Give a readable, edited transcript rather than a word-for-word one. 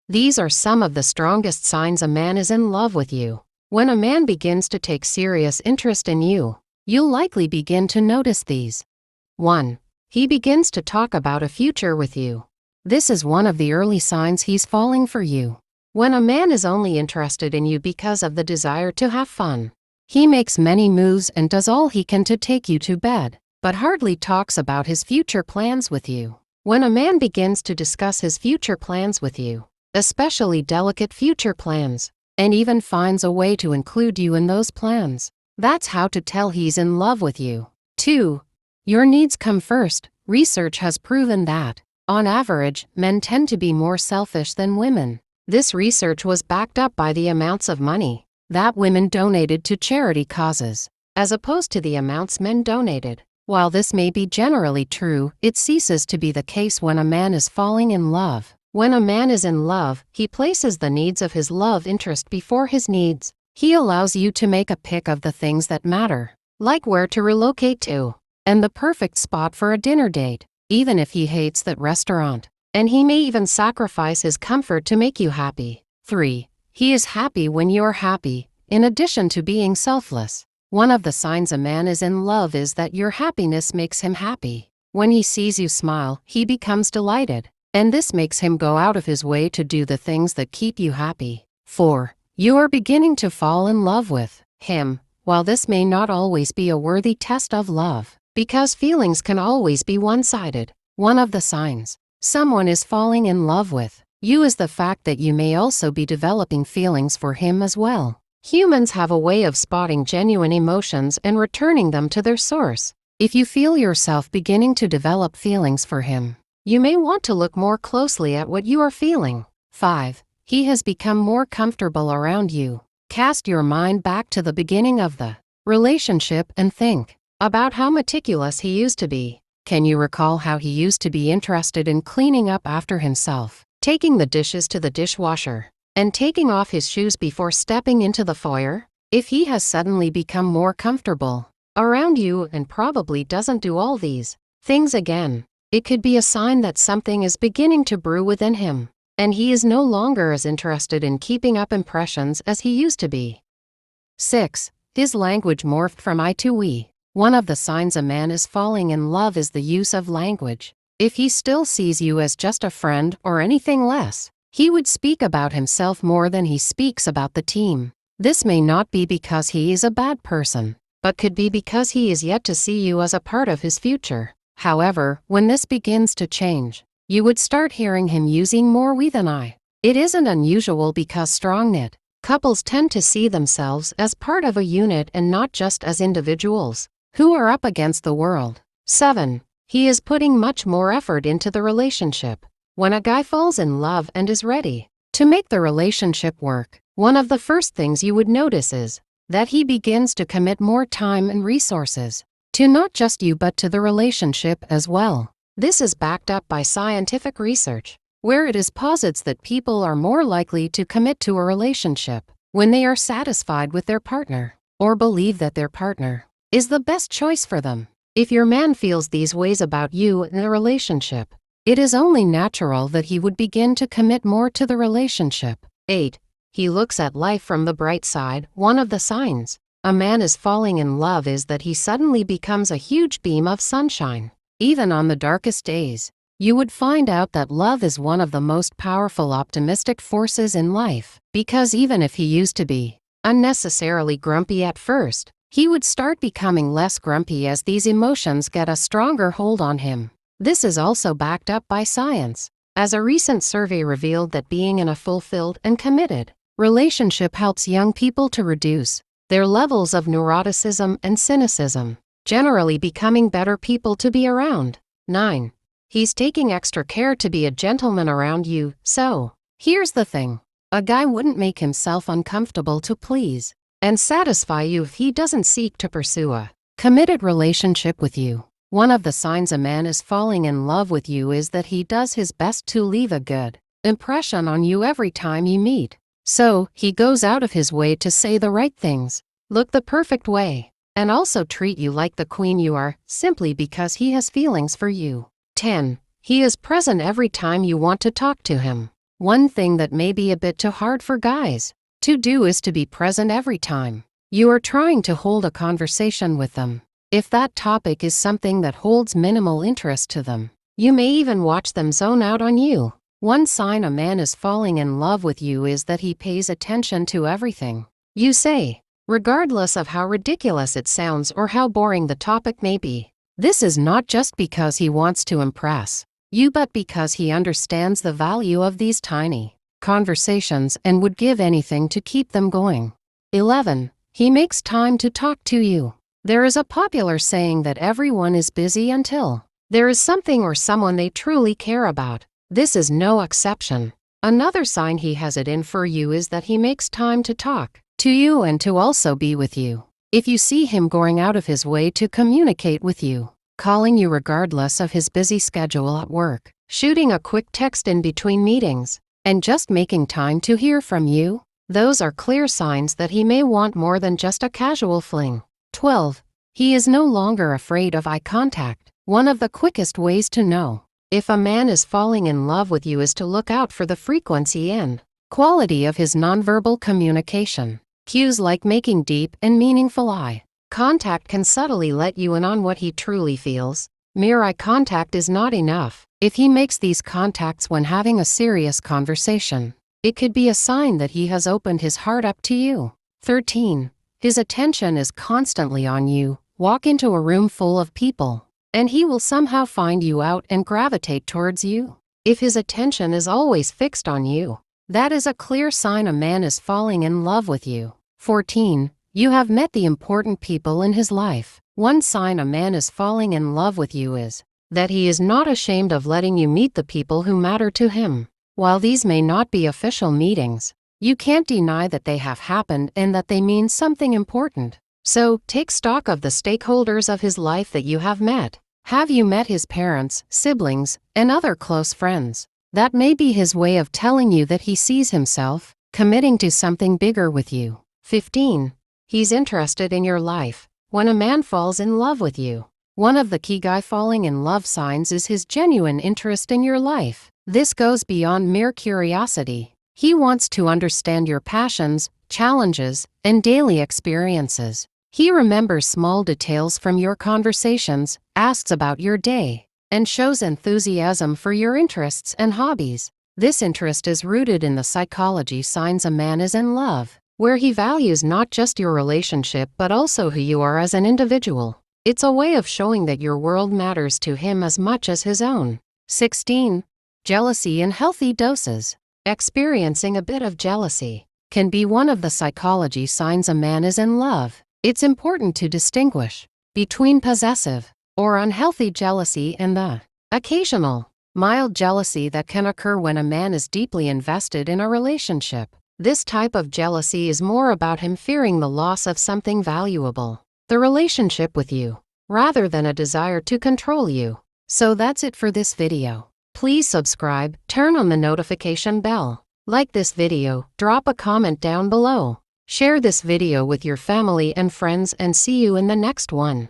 These are some of the strongest signs a man is in love with you. When a man begins to take serious interest in you, you'll likely begin to notice these. 1. He begins to talk about a future with you. This is one of the early signs he's falling for you. When a man is only interested in you because of the desire to have fun, he makes many moves and does all he can to take you to bed, but hardly talks about his future plans with you. When a man begins to discuss his future plans with you, especially delicate future plans, and even finds a way to include you in those plans, that's how to tell he's in love with you. 2. Your needs come first. Research has proven that, on average, men tend to be more selfish than women. This research was backed up by the amounts of money that women donated to charity causes, as opposed to the amounts men donated. While this may be generally true, it ceases to be the case when a man is falling in love. When a man is in love, he places the needs of his love interest before his needs. He allows you to make a pick of the things that matter, like where to relocate to, and the perfect spot for a dinner date, even if he hates that restaurant. And he may even sacrifice his comfort to make you happy. 3. He is happy when you're happy, in addition to being selfless. One of the signs a man is in love is that your happiness makes him happy. When he sees you smile, he becomes delighted, and this makes him go out of his way to do the things that keep you happy. 4. You are beginning to fall in love with him. While this may not always be a worthy test of love, because feelings can always be one-sided, one of the signs someone is falling in love with you is the fact that you may also be developing feelings for him as well. Humans have a way of spotting genuine emotions and returning them to their source. If you feel yourself beginning to develop feelings for him, you may want to look more closely at what you are feeling. 5. He has become more comfortable around you. Cast your mind back to the beginning of the relationship and think about how meticulous he used to be. Can you recall how he used to be interested in cleaning up after himself, taking the dishes to the dishwasher, and taking off his shoes before stepping into the foyer? If he has suddenly become more comfortable around you and probably doesn't do all these things again, it could be a sign that something is beginning to brew within him, and he is no longer as interested in keeping up impressions as he used to be. 6. His language morphed from I to we. One of the signs a man is falling in love is the use of language. If he still sees you as just a friend or anything less, he would speak about himself more than he speaks about the team. This may not be because he is a bad person, but could be because he is yet to see you as a part of his future. However, when this begins to change, you would start hearing him using more we than I. It isn't unusual because strong-knit couples tend to see themselves as part of a unit and not just as individuals who are up against the world. 7. He is putting much more effort into the relationship. When a guy falls in love and is ready to make the relationship work, one of the first things you would notice is that he begins to commit more time and resources to not just you but to the relationship as well. This is backed up by scientific research, where it is posits that people are more likely to commit to a relationship when they are satisfied with their partner, or believe that their partner is the best choice for them. If your man feels these ways about you in a relationship, it is only natural that he would begin to commit more to the relationship. 8. He looks at life from the bright side. One of the signs a man is falling in love is that he suddenly becomes a huge beam of sunshine. Even on the darkest days, you would find out that love is one of the most powerful optimistic forces in life, because even if he used to be unnecessarily grumpy at first, he would start becoming less grumpy as these emotions get a stronger hold on him. This is also backed up by science, as a recent survey revealed that being in a fulfilled and committed relationship helps young people to reduce their levels of neuroticism and cynicism, generally becoming better people to be around. 9. He's taking extra care to be a gentleman around you. So, here's the thing. A guy wouldn't make himself uncomfortable to please and satisfy you if he doesn't seek to pursue a committed relationship with you. One of the signs a man is falling in love with you is that he does his best to leave a good impression on you every time you meet. So, he goes out of his way to say the right things, look the perfect way, and also treat you like the queen you are, simply because he has feelings for you. 10. He is present every time you want to talk to him. One thing that may be a bit too hard for guys to do is to be present every time you are trying to hold a conversation with them. If that topic is something that holds minimal interest to them, you may even watch them zone out on you. One sign a man is falling in love with you is that he pays attention to everything you say, regardless of how ridiculous it sounds or how boring the topic may be. This is not just because he wants to impress you, but because he understands the value of these tiny conversations and would give anything to keep them going. 11. He makes time to talk to you. There is a popular saying that everyone is busy until there is something or someone they truly care about. This is no exception. Another sign he has it in for you is that he makes time to talk to you and to also be with you. If you see him going out of his way to communicate with you, calling you regardless of his busy schedule at work, shooting a quick text in between meetings, and just making time to hear from you, those are clear signs that he may want more than just a casual fling. 12. He is no longer afraid of eye contact. One of the quickest ways to know if a man is falling in love with you is to look out for the frequency and quality of his nonverbal communication. Cues like making deep and meaningful eye contact can subtly let you in on what he truly feels. Mere eye contact is not enough. If he makes these contacts when having a serious conversation, it could be a sign that he has opened his heart up to you. 13. His attention is constantly on you. Walk into a room full of people, and he will somehow find you out and gravitate towards you. If his attention is always fixed on you, that is a clear sign a man is falling in love with you. 14. You have met the important people in his life. One sign a man is falling in love with you is that he is not ashamed of letting you meet the people who matter to him. While these may not be official meetings, you can't deny that they have happened and that they mean something important. So, take stock of the stakeholders of his life that you have met. Have you met his parents, siblings, and other close friends? That may be his way of telling you that he sees himself committing to something bigger with you. 15. He's interested in your life. When a man falls in love with you, one of the key guy falling in love signs is his genuine interest in your life. This goes beyond mere curiosity. He wants to understand your passions, challenges, and daily experiences. He remembers small details from your conversations, asks about your day, and shows enthusiasm for your interests and hobbies. This interest is rooted in the psychology signs a man is in love, where he values not just your relationship but also who you are as an individual. It's a way of showing that your world matters to him as much as his own. 16. Jealousy in healthy doses. Experiencing a bit of jealousy can be one of the psychology signs a man is in love. It's important to distinguish between possessive or unhealthy jealousy and the occasional, mild jealousy that can occur when a man is deeply invested in a relationship. This type of jealousy is more about him fearing the loss of something valuable, the relationship with you, rather than a desire to control you. So that's it for this video. Please subscribe, turn on the notification bell, like this video, drop a comment down below. Share this video with your family and friends and see you in the next one.